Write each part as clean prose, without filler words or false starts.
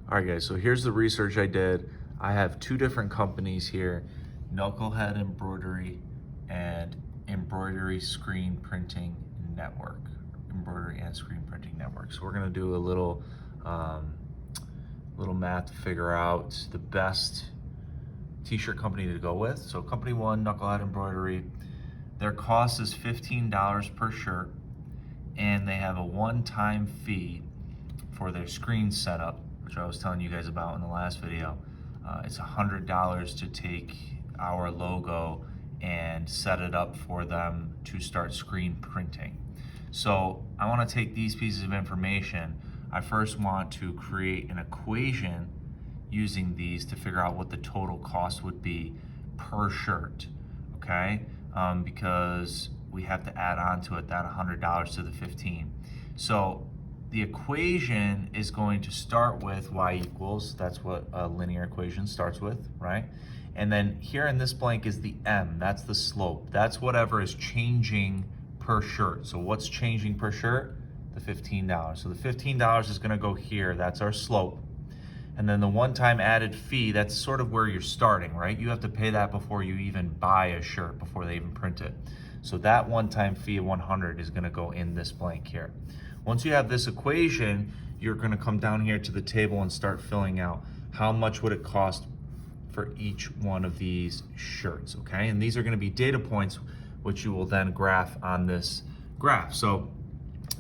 All right, guys, so here's the research I did. I have two different companies here, Knucklehead Embroidery and Embroidery Screen Printing Network. Embroidery and Screen Printing Network. So we're gonna do a little math to figure out the best t-shirt company to go with. So company one, Knucklehead Embroidery, their cost is $15 per shirt, and they have a one-time fee for their screen setup, which I was telling you guys about in the last video. It's $100 to take our logo and set it up for them to start screen printing. So I want to take these pieces of information. I first want to create an equation using these to figure out what the total cost would be per shirt, okay? Because we have to add on to it that $100 to the 15. So the equation is going to start with y equals, that's what a linear equation starts with, right? And then here in this blank is the m, that's the slope. That's whatever is changing per shirt. So what's changing per shirt? The $15. So the $15 is gonna go here, that's our slope. And then the one-time added fee, that's sort of where you're starting, right? You have to pay that before you even buy a shirt, before they even print it. So that one-time fee of 100 is gonna go in this blank here. Once you have this equation, you're gonna come down here to the table and start filling out how much would it cost for each one of these shirts, okay? And these are gonna be data points which you will then graph on this graph. So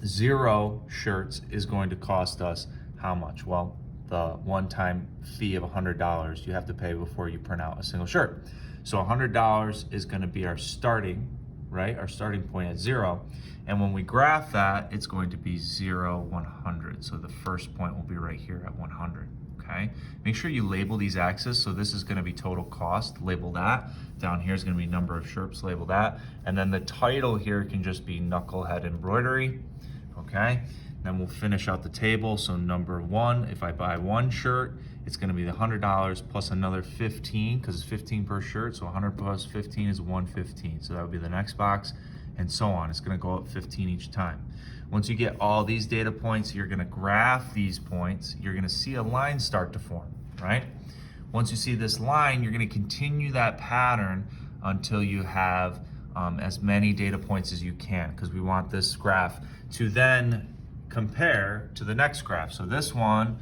0 shirts is going to cost us how much? Well, the one-time fee of $100 you have to pay before you print out a single shirt. So $100 is gonna be our starting, right? Our starting point at 0. And when we graph that, it's going to be 0, 100. So the first point will be right here at 100, okay? Make sure you label these axes. So this is gonna be total cost, label that. Down here is gonna be number of shirts, label that. And then the title here can just be Knucklehead Embroidery, okay? Then we'll finish out the table. So number 1, if I buy one shirt, it's gonna be the $100 plus another 15, because it's 15 per shirt. So 100 plus 15 is 115. So that would be the next box, and so on. It's gonna go up 15 each time. Once you get all these data points, you're gonna graph these points. You're gonna see a line start to form, right? Once you see this line, you're gonna continue that pattern until you have as many data points as you can, because we want this graph to then compare to the next graph. So this one,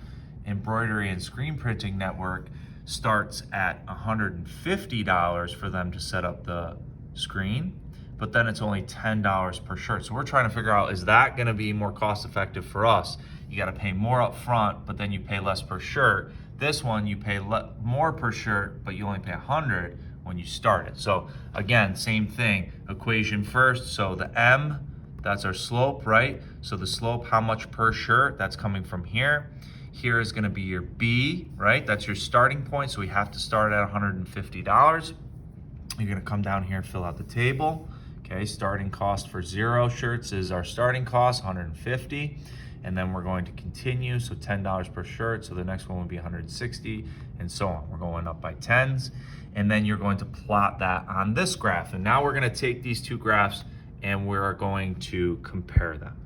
Embroidery and Screen Printing Network, starts at $150 for them to set up the screen, but then it's only $10 per shirt. So we're trying to figure out, is that gonna be more cost effective for us? You gotta pay more up front, but then you pay less per shirt. This one, you pay more per shirt, but you only pay 100 when you start it. So again, same thing, equation first. So the M, that's our slope, right? So the slope, how much per shirt, that's coming from here. Here is gonna be your B, right? That's your starting point, so we have to start at $150. You're gonna come down here and fill out the table. Okay, starting cost for 0 shirts is our starting cost, 150. And then we're going to continue, so $10 per shirt. So the next one would be 160, and so on. We're going up by tens. And then you're going to plot that on this graph. And now we're gonna take these two graphs and we're going to compare them.